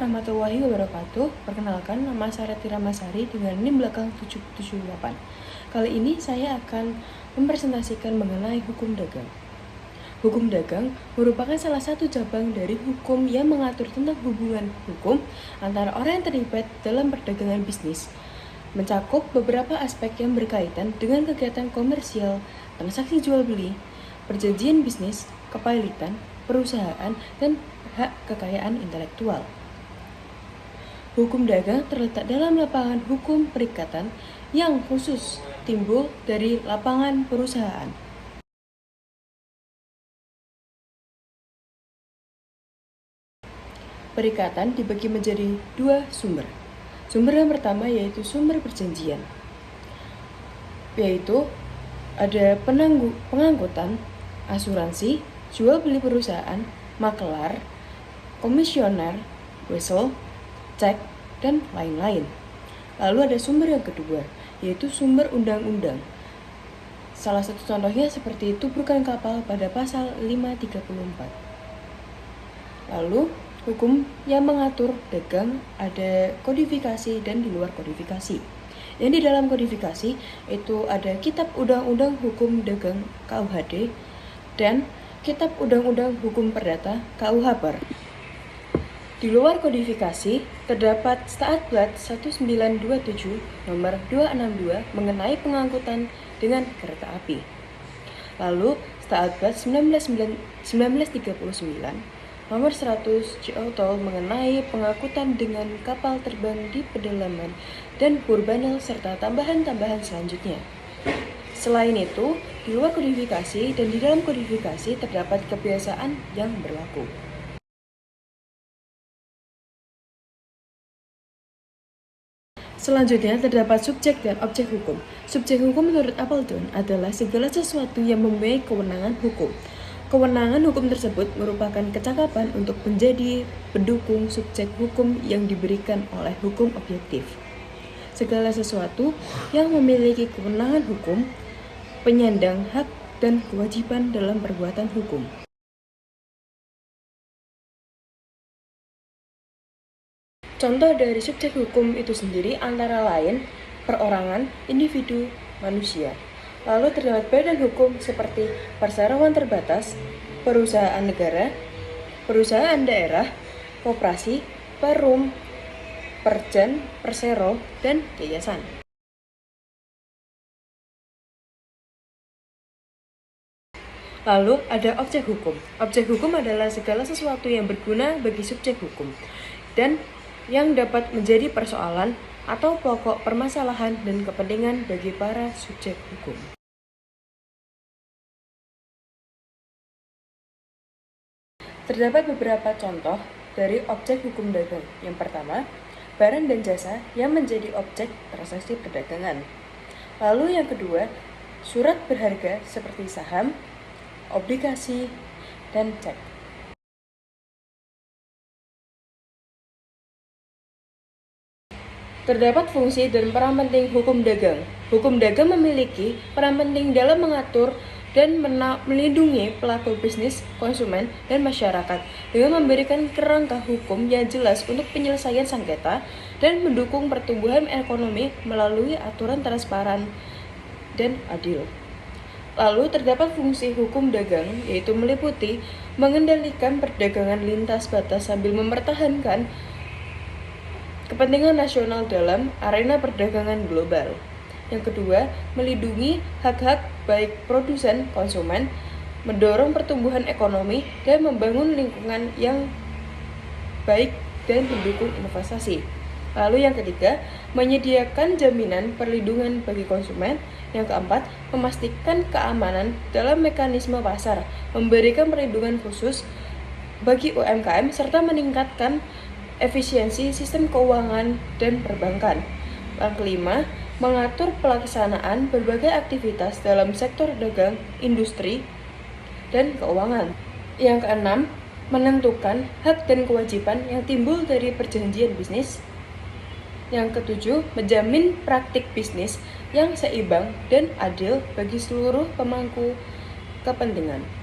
warahmatullahi wabarakatuh. Perkenalkan, nama saya Reti Ramasari dengan NIM belakang 778. Kali ini saya akan mempresentasikan mengenai hukum dagang. Hukum dagang merupakan salah satu cabang dari hukum yang mengatur tentang hubungan hukum antara orang yang terlibat dalam perdagangan bisnis, mencakup beberapa aspek yang berkaitan dengan kegiatan komersial, transaksi jual beli, perjanjian bisnis, kepilitan, perusahaan, dan hak kekayaan intelektual. Hukum dagang terletak dalam lapangan hukum perikatan yang khusus timbul dari lapangan perusahaan. Perikatan dibagi menjadi dua sumber. Sumber yang pertama yaitu sumber perjanjian, yaitu ada pengangkutan, asuransi, jual beli perusahaan, makelar, komisioner, wesel, cek, dan lain-lain. Lalu ada sumber yang kedua, yaitu sumber undang-undang. Salah satu contohnya seperti tubrukan kapal pada pasal 534. Lalu, hukum yang mengatur dagang ada kodifikasi dan di luar kodifikasi. Yang di dalam kodifikasi itu ada Kitab Undang-Undang Hukum Dagang KUHD dan Kitab Undang-Undang Hukum Perdata KUHPER. Di luar kodifikasi, terdapat Statblad 1927 nomor 262 mengenai pengangkutan dengan kereta api. Lalu, Statblad 1939 nomor 100 Ciotol mengenai pengangkutan dengan kapal terbang di pedalaman dan purbanel serta tambahan-tambahan selanjutnya. Selain itu, di luar kodifikasi dan di dalam kodifikasi terdapat kebiasaan yang berlaku. Selanjutnya terdapat subjek dan objek hukum. Subjek hukum menurut Appleton adalah segala sesuatu yang mempunyai kewenangan hukum. Kewenangan hukum tersebut merupakan kecakapan untuk menjadi pendukung subjek hukum yang diberikan oleh hukum objektif. Segala sesuatu yang memiliki kewenangan hukum, penyandang hak dan kewajiban dalam perbuatan hukum. Contoh dari subjek hukum itu sendiri antara lain perorangan, individu, manusia. Lalu terdapat badan hukum seperti perseroan terbatas, perusahaan negara, perusahaan daerah, koperasi, perum, perjan, persero, dan yayasan. Lalu ada objek hukum. Objek hukum adalah segala sesuatu yang berguna bagi subjek hukum dan yang dapat menjadi persoalan atau pokok permasalahan dan kepentingan bagi para subjek hukum. Terdapat beberapa contoh dari objek hukum dagang. Yang pertama, barang dan jasa yang menjadi objek transaksi perdagangan. Lalu yang kedua, surat berharga seperti saham, obligasi, dan cek. Terdapat fungsi dan peran penting hukum dagang. Hukum dagang memiliki peran penting dalam mengatur dan melindungi pelaku bisnis, konsumen, dan masyarakat dengan memberikan kerangka hukum yang jelas untuk penyelesaian sengketa dan mendukung pertumbuhan ekonomi melalui aturan transparan dan adil. Lalu terdapat fungsi hukum dagang, yaitu meliputi mengendalikan perdagangan lintas batas sambil mempertahankan kepentingan nasional dalam arena perdagangan global. Yang kedua, melindungi hak-hak baik produsen, konsumen, mendorong pertumbuhan ekonomi, dan membangun lingkungan yang baik dan mendukung investasi. Lalu yang ketiga, menyediakan jaminan perlindungan bagi konsumen. Yang keempat, memastikan keamanan dalam mekanisme pasar, memberikan perlindungan khusus bagi UMKM, serta meningkatkan efisiensi sistem keuangan dan perbankan. Yang kelima, mengatur pelaksanaan berbagai aktivitas dalam sektor dagang, industri, dan keuangan. Yang keenam, menentukan hak dan kewajiban yang timbul dari perjanjian bisnis. Yang ketujuh, menjamin praktik bisnis yang seimbang dan adil bagi seluruh pemangku kepentingan.